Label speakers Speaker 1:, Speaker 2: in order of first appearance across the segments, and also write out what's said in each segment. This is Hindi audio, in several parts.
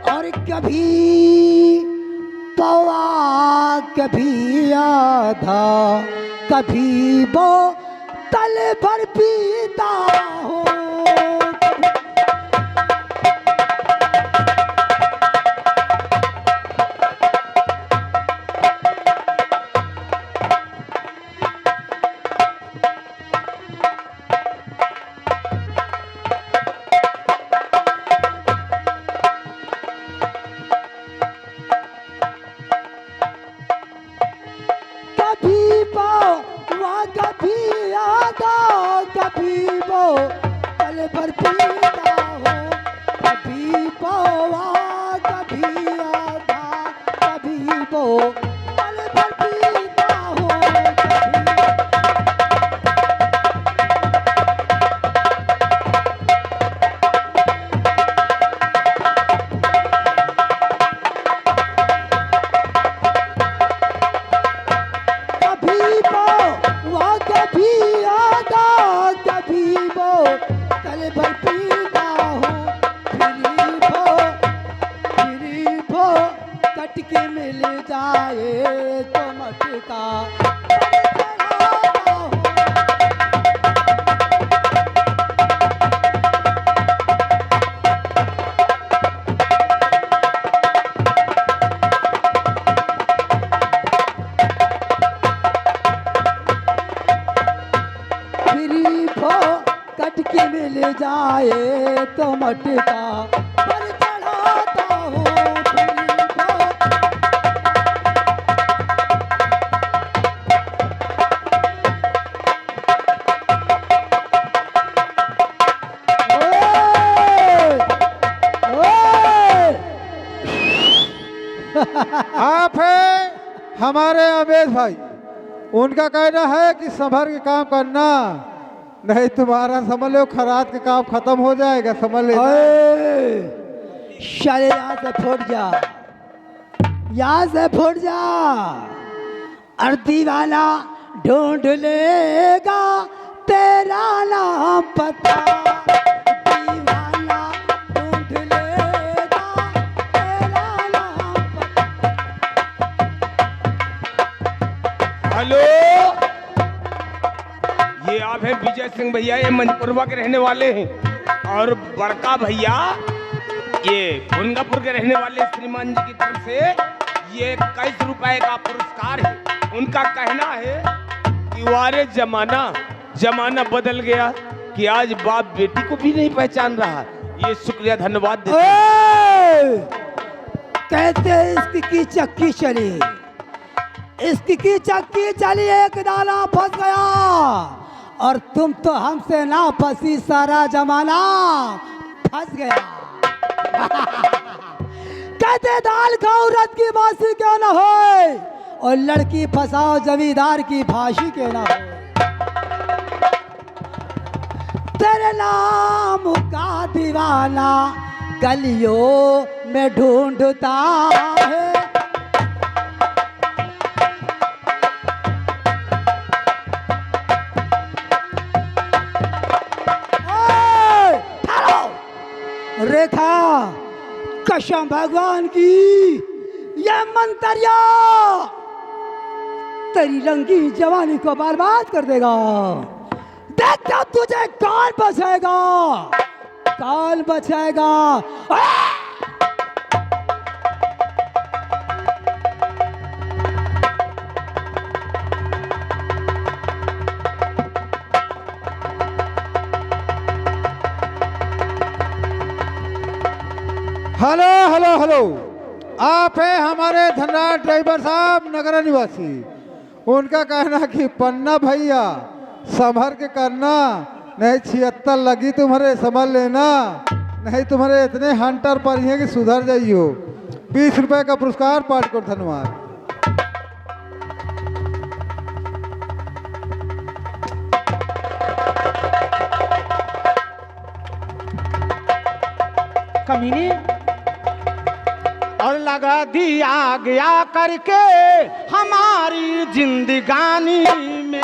Speaker 1: और कभी पौआ कभी आधा, कभी वो तल भर पीता हो। कभी पौआ कभी आधा, कभी वो तल भर पीता हो। कभी पौआ कभी आधा, कभी वो तल भर पीता हो। कभी पौआ कभी आधा, कभी वो तल भर पीता हो। फिरी भो कट के मिल जाए तो मटका चढ़ाता हो। फिरी भो कट के मिल जाए तो मटका पर चढ़ाता हो। फिरी भो ओए!
Speaker 2: आप है हमारे अमेश भाई। उनका कहना है कि संभर के काम करना, नहीं तुम्हारा समझ लो खरात का काम खत्म हो जाएगा। समझ ले
Speaker 1: शाले यहाँ से फूट जा, यहाँ से फूट जा। अर्दी वाला ढूंढ लेगा तेरा नाम पता। दीवाना ढूंढ लेगा तेरा नाम पता।
Speaker 3: हेलो, ये आप हैं विजय सिंह भैया, ये मंजपुरवा के रहने वाले हैं। और बड़का भैया ये भुनगापुर के रहने वाले श्रीमान जी की तरफ से ये 21 रुपए का पुरस्कार है। उनका कहना है कि वारे जमाना बदल गया कि आज बाप बेटी को भी नहीं पहचान रहा। ये शुक्रिया धन्यवाद देते हैं।
Speaker 1: कहते इसकी की चक्की चली, इसकी की चक्की चली, एक दाना फंस गया। और तुम तो हमसे ना फंसी, सारा जमाना फंस गया। कहते दाल खाओ रत की बासी क्यों ना हो, और लड़की फंसाओ जमींदार की फांसी क्यों ना हो। तेरे नाम का दीवाना गलियों में ढूंढता है। रेखा, कसम भगवान की, ये मंतरिया तेरी रंगीन जवानी को बर्बाद कर देगा। देखता तुझे कौन बचाएगा, कौन बचाएगा।
Speaker 2: हेलो हेलो हेलो, आप है हमारे धनराज ड्राइवर साहब, नगर निवासी। उनका कहना कि पन्ना भैया संभर के करना, नहीं 76 लगी तुम्हारे, समझ लेना, नहीं तुम्हारे इतने हंटर पर हैं कि सुधर जाइयो। 20 रुपए का पुरस्कार पाठ कर, धन्यवाद।
Speaker 4: कमीने और लगा दिया गया करके हमारी जिंदगानी में।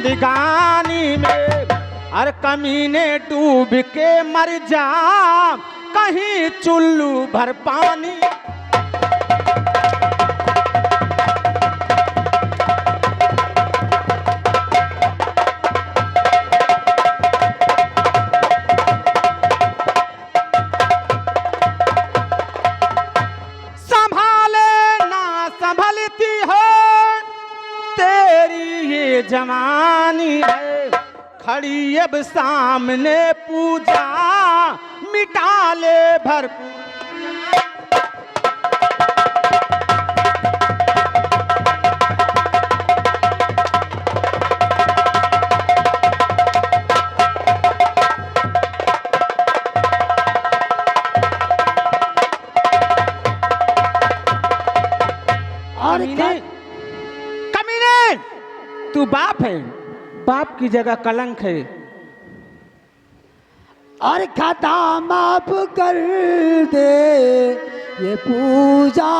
Speaker 4: जिंदगानी में। अरे कमीने डूब के मर जा कहीं चुल्लू भर पानी। जवानी है खड़ी अब सामने पूजा मिटा ले भरपूर। कमीने तू बाप है, बाप की जगह कलंक है।
Speaker 1: और खता माफ कर दे ये पूजा।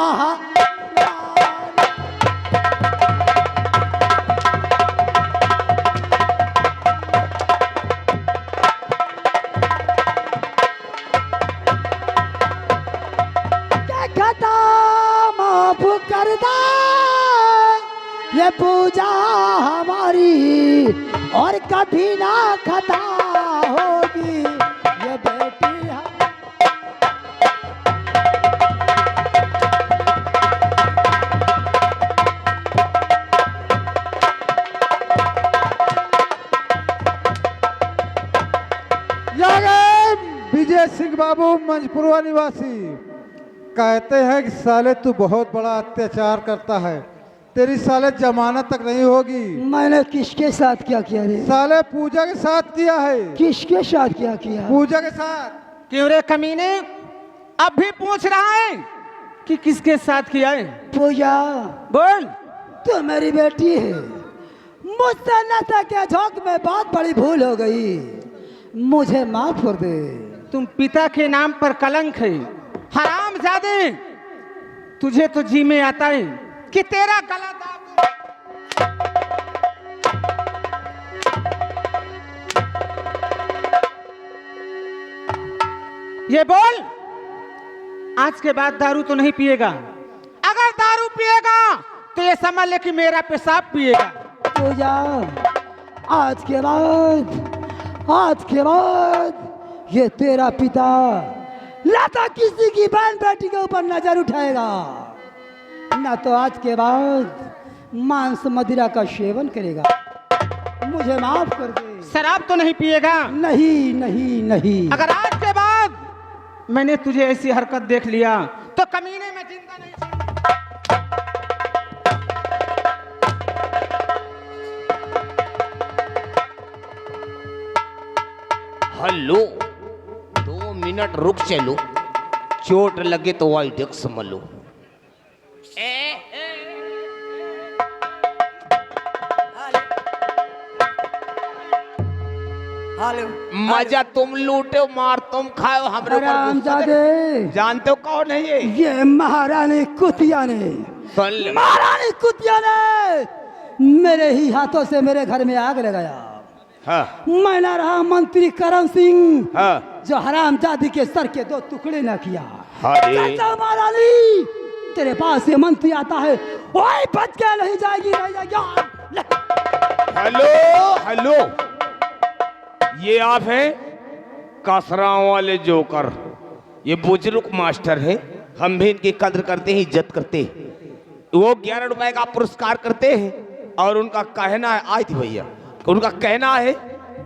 Speaker 1: खता माफ कर दे ये पूजा हमारी और कभी ना खता होगी ये बेटी।
Speaker 2: विजय सिंह बाबू मंजपुरवा निवासी कहते हैं कि साले तू बहुत बड़ा अत्याचार करता है, तेरी साले जमानत तक नहीं होगी।
Speaker 1: मैंने किसके साथ क्या किया रे?
Speaker 2: साले पूजा के साथ किया है।
Speaker 1: किसके साथ क्या किया?
Speaker 2: पूजा के साथ।
Speaker 4: क्यों रे कमीने, अब भी पूछ रहा है कि किसके साथ किया है?
Speaker 1: पूजा
Speaker 4: बोल।
Speaker 1: तू मेरी बेटी है, मुझसे नशा के झोंक में बहुत बड़ी भूल हो गई, मुझे माफ कर दे।
Speaker 4: तुम पिता के नाम पर कलंक है, हरामजादे। तुझे तो जी में आता है कि तेरा गला दाब। ये बोल, आज के बाद दारू तो नहीं पिएगा? अगर दारू पिएगा तो ये समझ ले कि मेरा पेशाब पिएगा।
Speaker 1: पूजा आज के बाद ये तेरा पिता लाता किसी की बहन बेटी के ऊपर नजर उठाएगा ना, तो आज के बाद मांस मदिरा का सेवन करेगा। मुझे माफ कर दे।
Speaker 4: शराब तो नहीं पिएगा?
Speaker 1: नहीं नहीं नहीं।
Speaker 4: अगर आज के बाद मैंने तुझे ऐसी हरकत देख लिया तो कमीने में जिंदा नहीं।
Speaker 3: हेलो, 2 मिनट रुक चलो, चोट लगे तो वाइडेक समझ लो। मजा तुम लूटे, मार तुम खाओ, हमरे
Speaker 1: हरामजादे।
Speaker 3: जानते हो कौन है
Speaker 1: ये महारानी कुतिया ने, महारानी कुतिया ने मेरे ही हाथों से मेरे घर में आग लगाया।
Speaker 3: हाँ।
Speaker 1: मैं ना रहा मंत्री करण सिंह,
Speaker 3: हाँ।
Speaker 1: जो हरामजादी के सर के 2 टुकड़े न किया। महारानी तेरे पास ये मंत्री आता है, ओए बच के नहीं जाएगी, नहीं जाएगी।
Speaker 3: हेलो हेलो, ये आप हैं कासराओं वाले जोकर, ये बुजुर्ग मास्टर हैं, हम भी इनकी कद्र करते हैं, इज्जत करते हैं। वो 11 रुपए का पुरस्कार करते हैं और उनका कहना है, आई थी भैया, उनका कहना है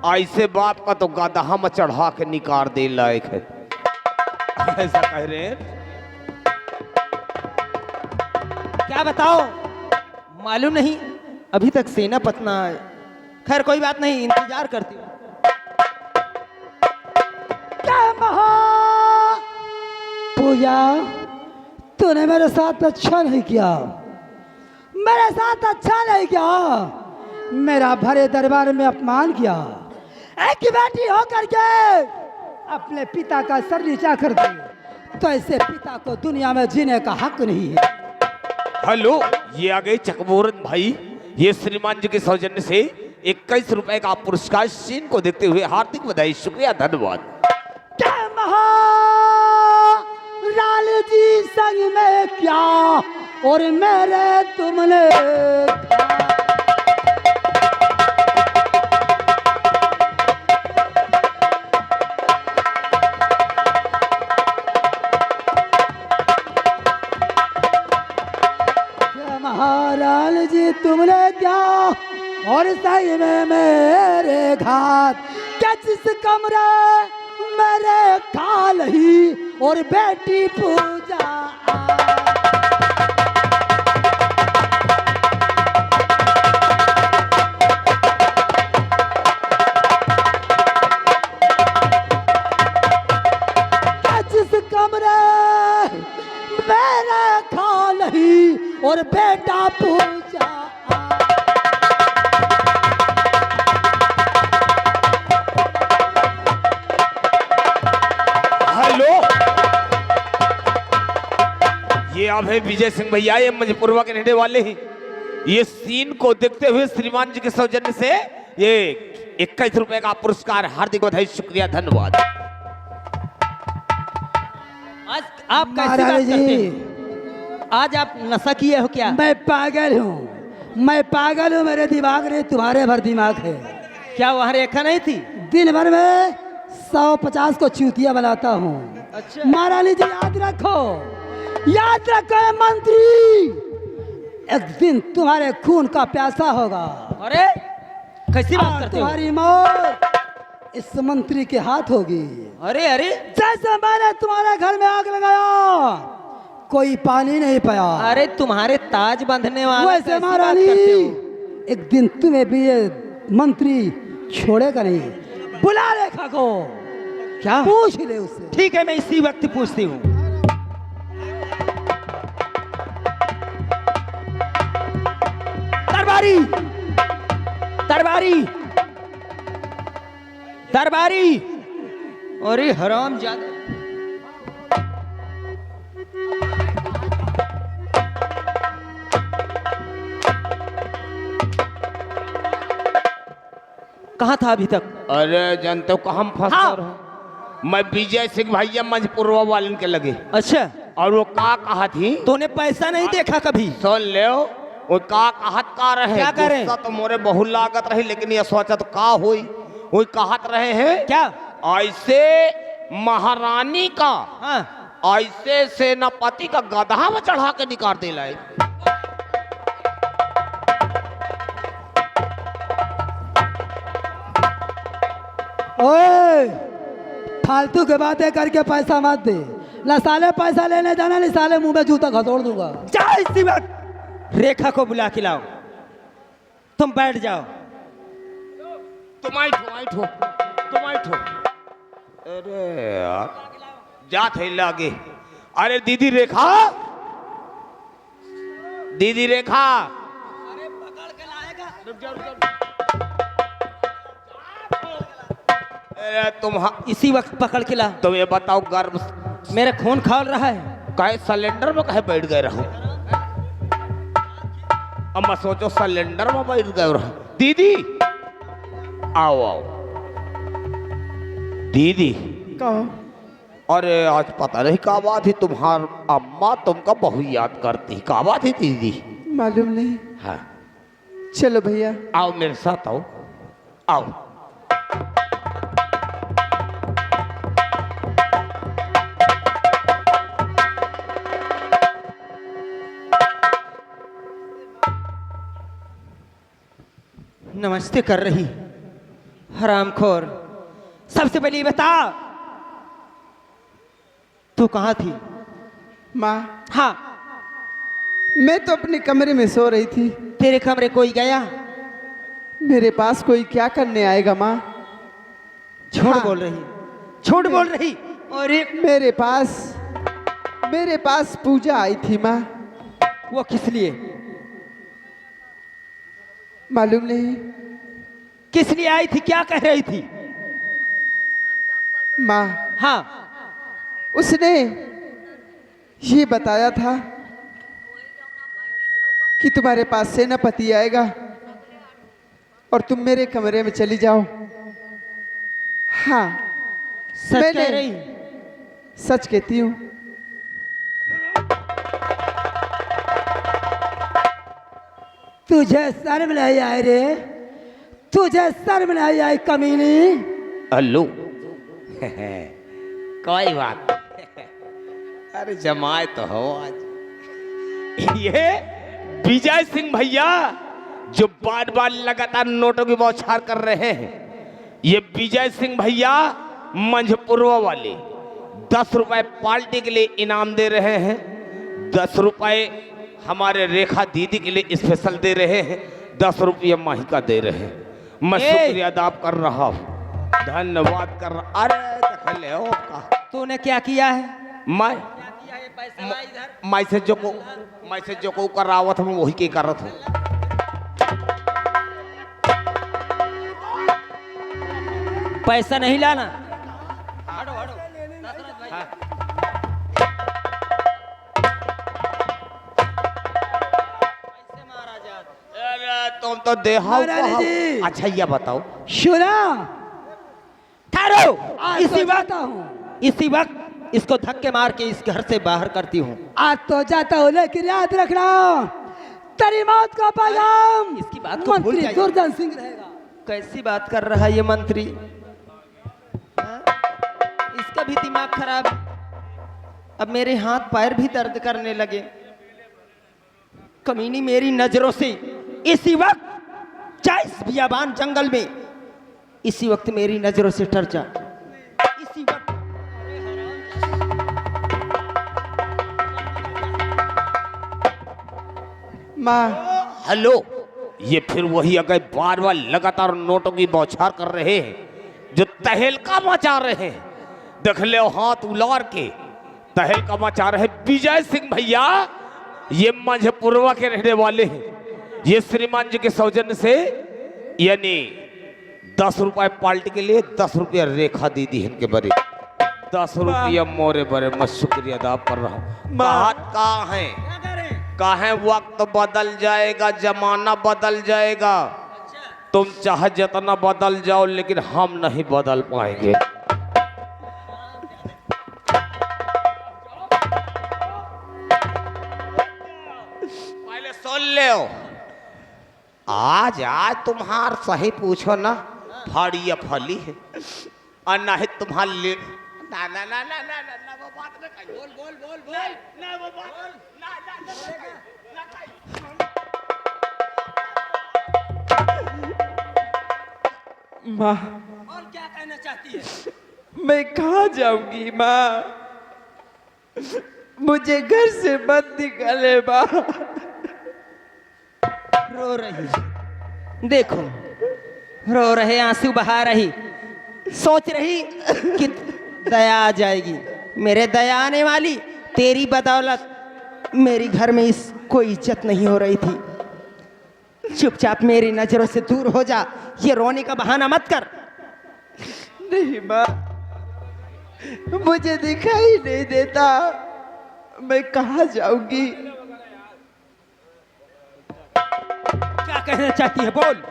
Speaker 3: ऐसे बाप का तो गादा हम चढ़ा के निकाल दे लायक है, ऐसा कह रहे हैं।
Speaker 5: क्या बताओ, मालूम नहीं अभी तक सेना पतना है। खैर कोई बात नहीं, इंतजार करती हूँ।
Speaker 1: पूजा तूने मेरे साथ अच्छा नहीं किया, मेरे साथ अच्छा नहीं किया, मेरा भरे दरबार में अपमान किया। एक बेटी होकर के अपने पिता का सर नीचा कर दे, तो ऐसे पिता को दुनिया में जीने का हक नहीं है।
Speaker 3: हेलो, ये आ गए चकबोरन भाई, ये श्रीमान जी के सौजन्य से 21 रुपए का पुरस्कार सीन को देखते हुए हार्दिक बधाई, शुक्रिया, धन्यवाद।
Speaker 1: क्या महाराल जी संग में क्या और मेरे तुमने क्या महाराल जी तुमने क्या और सही में मेरे घात क्या जिस कमरे मेरे खाल ही और बेटी पूजा क्या जिस कमरे मेरे खाल ही और बेटा पूजा
Speaker 3: हेलो, ये आप है विजय सिंह भैया, ये मजपुरवा के रहने वाले हैं। ये सीन को देखते हुए श्रीमान जी के सौजन्य से ये 21 रुपए का पुरस्कार, हार्दिक बधाई, शुक्रिया, धन्यवाद।
Speaker 5: आज आप कैसी बात
Speaker 1: महाराज
Speaker 5: करते
Speaker 1: जी
Speaker 5: हैं? आज आप नशा किए हो क्या?
Speaker 1: मैं पागल हूँ, मैं पागल हूँ, मेरे दिमाग में तुम्हारे भर दिमाग है।
Speaker 5: क्या वहाँ रेखा नहीं थी?
Speaker 1: दिन भर में 150 को चूतिया बनाता हूँ।
Speaker 5: अच्छा।
Speaker 1: महारानी जी याद रखो ये मंत्री, एक दिन तुम्हारे खून का प्यासा होगा
Speaker 5: अरे कैसी बात
Speaker 1: और
Speaker 5: करते हो?
Speaker 1: तुम्हारी मौत इस मंत्री के हाथ होगी।
Speaker 5: अरे अरे
Speaker 1: जैसे मैंने तुम्हारे घर में आग लगाया, कोई पानी नहीं पाया,
Speaker 5: अरे तुम्हारे ताज बांधने वाला
Speaker 1: वैसे
Speaker 5: कैसी बात
Speaker 1: महारानी
Speaker 5: करते हो?
Speaker 1: एक दिन तुम्हें भी ये मंत्री छोड़ेगा नहीं। बुला रेखा को,
Speaker 5: क्या?
Speaker 1: पूछ ले उससे।
Speaker 5: ठीक है, मैं इसी वक्त पूछती हूँ। दरबारी दरबारी दरबारी, अरे हराम जादा, कहाँ था अभी तक?
Speaker 3: अरे जानते हो कहाँ फंस
Speaker 5: हाँ।
Speaker 3: रहा हूँ? मैं विजय सिंह भैया मजपुरवा वालन के लगे,
Speaker 5: अच्छा,
Speaker 3: और वो का कहा थी
Speaker 5: तूने पैसा नहीं देखा कभी?
Speaker 3: सुन ले, वो का कहत का रहे,
Speaker 5: क्या कह रहे?
Speaker 3: गुस्सा तो मोरे बहु लागत रही, लेकिन ये सोचा तो का हुई, वो कहत रहे हैं
Speaker 5: क्या?
Speaker 3: ऐसे महारानी का,
Speaker 5: हाँ,
Speaker 3: ऐसे सेनापति का गधा में चढ़ा के निकाल दे लाए।
Speaker 1: ओए फालतू के बातें करके पैसा मत दे, न साले पैसा लेने जाना, नहीं साले मुंह में जूता घसोड़ दूंगा।
Speaker 5: जा इसी वक्त रेखा को बुला के लाओ। तुम बैठ जाओ।
Speaker 3: तुम आइठो। अरे यार, जात है लागे। अरे दीदी रेखा, दीदी रेखा, अरे तुम
Speaker 5: इसी वक्त पकड़ के ला।
Speaker 3: तुम ये बताओ, गर्भ
Speaker 5: मेरा खून खौल रहा है।
Speaker 3: कहे सिलेंडर में कहे बैठ गए रहो? अब मैं सोचो सिलेंडर में बैठ गए रहो। दीदी आओ आओ। दीदी
Speaker 2: कहो।
Speaker 3: अरे आज पता नहीं का बात है, तुम्हार अम्मा तुमका बहुत याद करती, का बात है दीदी?
Speaker 2: मालूम नहीं।
Speaker 3: हाँ
Speaker 2: चलो भैया।
Speaker 3: आओ मेरे साथ आओ, आओ।
Speaker 5: नमस्ते कर रही हरामखोर। सबसे पहले ये बता, तू कहाँ थी?
Speaker 2: माँ,
Speaker 5: हाँ,
Speaker 2: मैं तो अपने कमरे में सो रही थी।
Speaker 5: तेरे कमरे कोई गया?
Speaker 2: मेरे पास कोई क्या करने आएगा माँ?
Speaker 5: झूठ
Speaker 2: हाँ।
Speaker 5: बोल रही, झूठ बोल रही। और एक
Speaker 2: मेरे पास पूजा आई थी माँ।
Speaker 5: वो किस लिए?
Speaker 2: मालूम नहीं।
Speaker 5: किस लिए आई थी? क्या कह रही थी?
Speaker 2: माँ,
Speaker 5: हाँ,
Speaker 2: उसने ये बताया था कि तुम्हारे पास सेनापति आएगा
Speaker 6: और तुम मेरे कमरे में चली जाओ। हाँ,
Speaker 5: सच कह रही?
Speaker 6: सच कहती हूँ।
Speaker 1: तुझे शर्म नहीं आई रे? तुझे शर्म नहीं आई कमीनी?
Speaker 3: हेलो कोई बात नहीं। अरे जमाए तो हो आज। ये विजय सिंह भैया जो बार बार लगातार नोटों की बौछार कर रहे हैं, ये विजय सिंह भैया मंझपुरवा वाले 10 रुपए पार्टी के लिए इनाम दे रहे हैं। 10 रुपए हमारे रेखा दीदी के लिए स्पेशल दे रहे हैं। 10 रुपये माहिका दे रहे हैं। मैं शुक्रिया अदा कर रहा हूँ, धन्यवाद कर रहा। अरे देख ले हो का
Speaker 5: तूने क्या किया है?
Speaker 3: मैं से जो को करावत हूँ वही के करत हूँ।
Speaker 5: पैसा नहीं लाना।
Speaker 3: अरे तुम तो देहा
Speaker 1: महारानी जी।
Speaker 3: अच्छा ये बताओ,
Speaker 1: सुना,
Speaker 5: ठहरो।
Speaker 1: इसी बात हूँ।
Speaker 5: इसी वक्त इसको धक्के मार के इस घर से बाहर करती हूँ।
Speaker 1: आज तो जाता हूँ, लेकिन याद रखना तेरी मौत का पैगाम
Speaker 5: इसकी बात को भूल
Speaker 1: मंत्री
Speaker 5: जाइए।
Speaker 1: दुर्जन सिंह रहेगा।
Speaker 5: कैसी बात कर रहा है ये मंत्री? हाँ? इसका भी दिमाग खराब है। अब मेरे हाथ पैर भी दर्द करने लगे। कमीनी मेरी नजरों से इसी वक्त जा इस बियाबान जंगल में, इसी वक्त मेरी नजरों से टर जा। इसी वक्त
Speaker 6: माँ,
Speaker 3: हेलो, ये फिर वही अगर बार बार लगातार नोटों की बौछार कर रहे हैं जो तहलका मचा रहे हैं। देख ले हाथ उलार के तहलका मचा रहे विजय सिंह भैया। ये मंझपुरवा के रहने वाले हैं। ये श्रीमान जी के सौजन्य से यानी 10 रुपए पार्टी के लिए 10 रुपया रेखा दीदी इनके बड़े 10 रुपया मोरे बड़े मैं शुक्रिया अदा कर रहा हूँ। बात कहाँ है? कहें वक्त बदल जाएगा, जमाना बदल जाएगा। तुम चाहे जितना बदल जाओ लेकिन हम नहीं बदल पाएंगे। पहले सुन ले, आज तुम्हार सही पूछो ना, फड़ी या फली है और नहीं तुम्हार ले ना ना ना ना ना ना ना वो बात ना कही। बोल बोल बोल बोल ना वो बात ना ना ना ना कही।
Speaker 6: माँ,
Speaker 5: और क्या कहना चाहती है?
Speaker 6: मैं कहाँ जाऊंगी माँ? मुझे घर से मत निकाले माँ।
Speaker 5: रो रही, देखो रो रहे, आंसू बहा रही, सोच रही कि दया आ जाएगी। मेरे दया आने वाली, तेरी बदौलत मेरी घर में इस कोई इज्जत नहीं हो रही थी। चुपचाप मेरी नजरों से दूर हो जा, ये रोने का बहाना मत कर।
Speaker 6: नहीं माँ, मुझे दिखाई नहीं देता, मैं कहाँ जाऊंगी?
Speaker 5: क्या कहना चाहती है? बोल।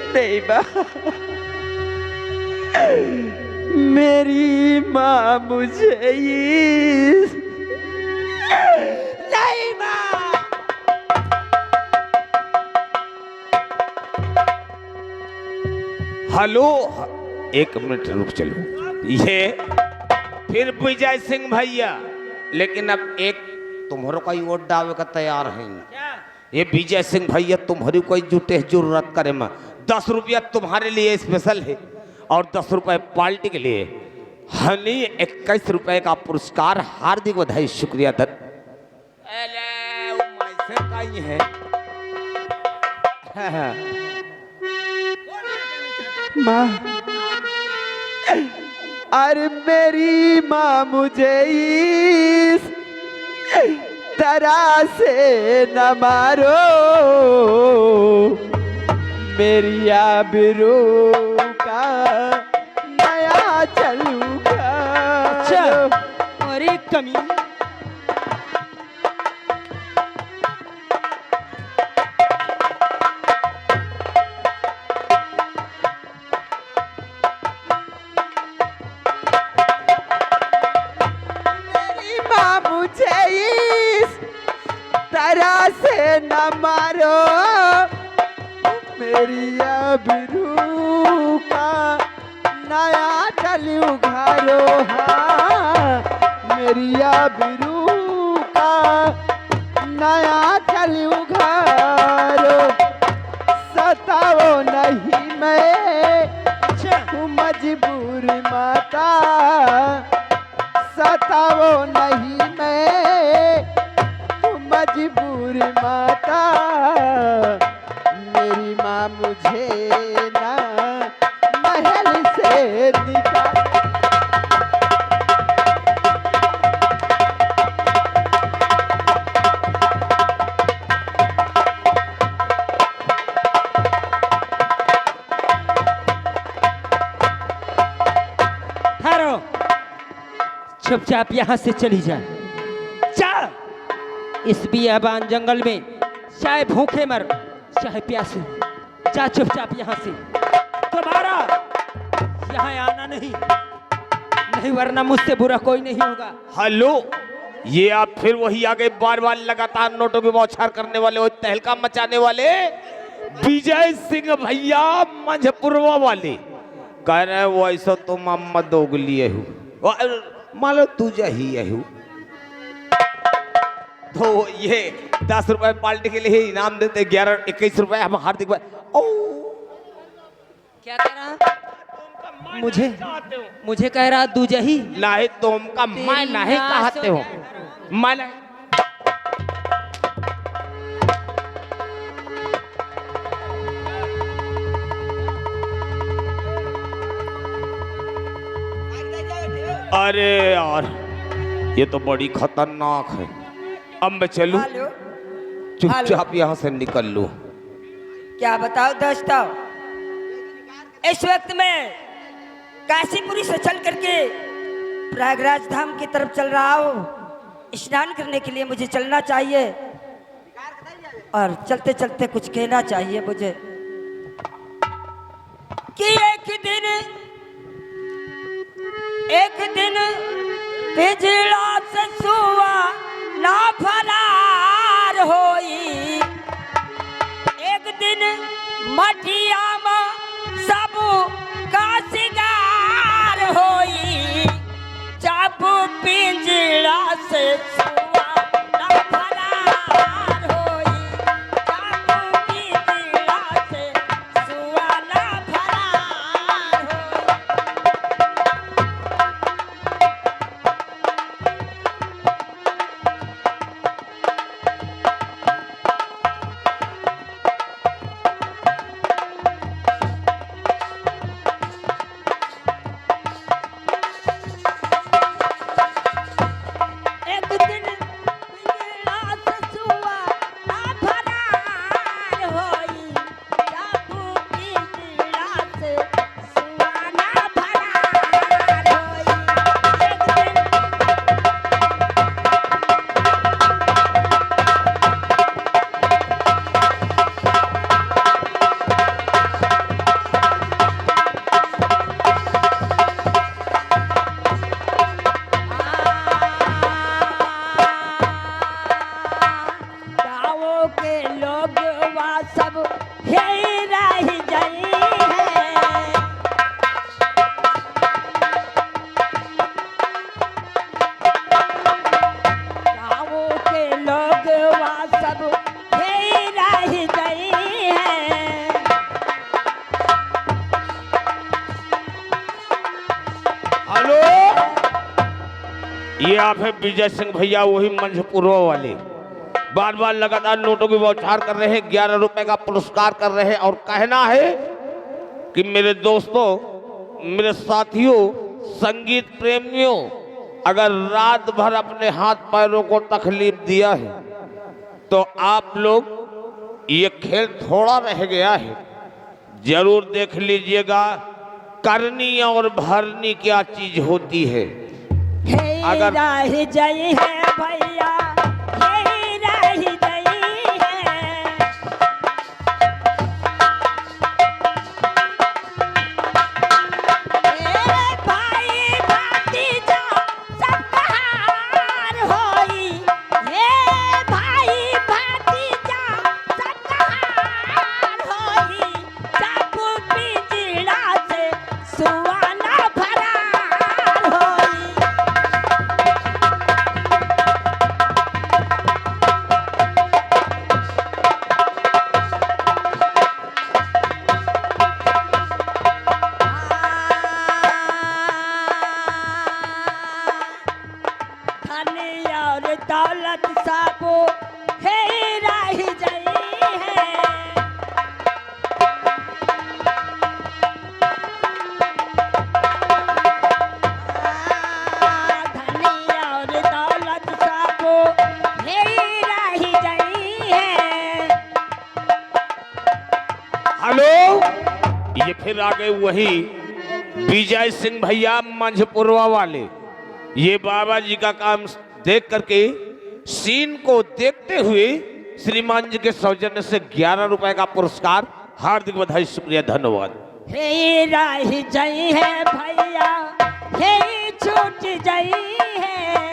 Speaker 6: नहीं माँ, मेरी माँ मुझे नहीं माँ।
Speaker 3: हेलो, एक मिनट रुक चलो। ये फिर विजय सिंह भैया, लेकिन अब एक तुम्हारो कोई वोट डावे का तैयार है। ये विजय सिंह भैया तुम्हारी कोई जुटे जरूरत करे में 10 रुपया तुम्हारे लिए स्पेशल है और 10 रुपए पार्टी के लिए हनी 21 रुपए का पुरस्कार। हार्दिक बधाई, शुक्रिया दत्त। है
Speaker 6: माँ, अरे मेरी माँ मुझे इस तरह से न मारो, मेरी आबरू का नया चलूंगा।
Speaker 5: अच्छा, अरे कमीने,
Speaker 6: मेरी माँ मुझे इस तरह से न मारो, मेरी आबरू का नया चलू घारो। हाँ, मेरी आबरू का नया चलू घारो। सताओ नहीं मैं हूँ मजबूर माता, सताओ नहीं मैं हूँ मजबूर माता, मेरी माँ मुझे ना महल से निकाल।
Speaker 5: ठहरो, चुपचाप यहाँ से चली जा। जा, इस बियाबान जंगल में चाहे भूखे मर चाहे प्यासे, जा चुपचाप यहाँ से। तुम्हारा यहाँ आना नहीं, नहीं वरना मुझसे बुरा कोई नहीं होगा।
Speaker 3: हेलो, ये आप फिर वही आ गए, बार बार लगातार नोटों की बौछार करने वाले और तहलका मचाने वाले विजय सिंह भैया मंझपुरवा वाले। कह रहे हैं वो ऐसा तो मोहम्मद दोगली है, मान लो तुझे ही है। तो ये 10 रुपए पार्टी के लिए इनाम देते, 11-21 रुपए हम हार्दिक भाई। ओ
Speaker 5: क्या कह रहा? मुझे कह रहा दूजा ही
Speaker 3: नहीं तुमका मैं नहीं कहते हो, मैं नहीं। अरे यार ये तो बड़ी खतरनाक है। अब मैं चलूं? चुपचाप यहाँ से निकल लूं।
Speaker 7: क्या बताओ दोस्तों, इस वक्त मैं काशीपुरी से चल करके प्रयागराज धाम की तरफ चल रहा हूँ। स्नान करने के लिए मुझे चलना चाहिए और चलते चलते कुछ कहना चाहिए मुझे कि एक दिन पिछड़ा ससुआ ना फरार होई, एक दिन मठिया में सब का शिकार होई, जब पिंजड़ा से सुआ ना फरार होई, जब पिंजड़ा से सुआ ना फरार होई।
Speaker 3: ये आप है विजय सिंह भैया, वही मंझपुरवा वाले। बार बार लगातार नोटों की बौछार कर रहे हैं, 11 रुपए का पुरस्कार कर रहे हैं और कहना है कि मेरे दोस्तों, मेरे साथियों,
Speaker 8: संगीत प्रेमियों, अगर रात भर अपने हाथ पैरों को तकलीफ दिया है तो आप लोग ये खेल थोड़ा रह गया है, जरूर देख लीजिएगा करनी और भरनी क्या चीज होती है। अगर
Speaker 7: राही जई है भैया, हे राही जई है। ए भाई भतीजा सब कहार होई, हे भाई भतीजा सब कहार होई, चाकू पिंजड़ा से सुआना फरार होई। धनी और दौलत सबो हे राही जई है। धनी और दौलत सबो हे राही जई है।
Speaker 8: हेलो, ये फिर आ गए वही विजय सिंह भैया मंझपुरवा वाले। ये बाबा जी का काम देख करके, सीन को देखते हुए श्रीमान जी के सौजन्य से 11 रुपए का पुरस्कार। हार्दिक बधाई, शुक्रिया, धन्यवाद।
Speaker 7: हे राही जई है भैया, हे छूट जई है।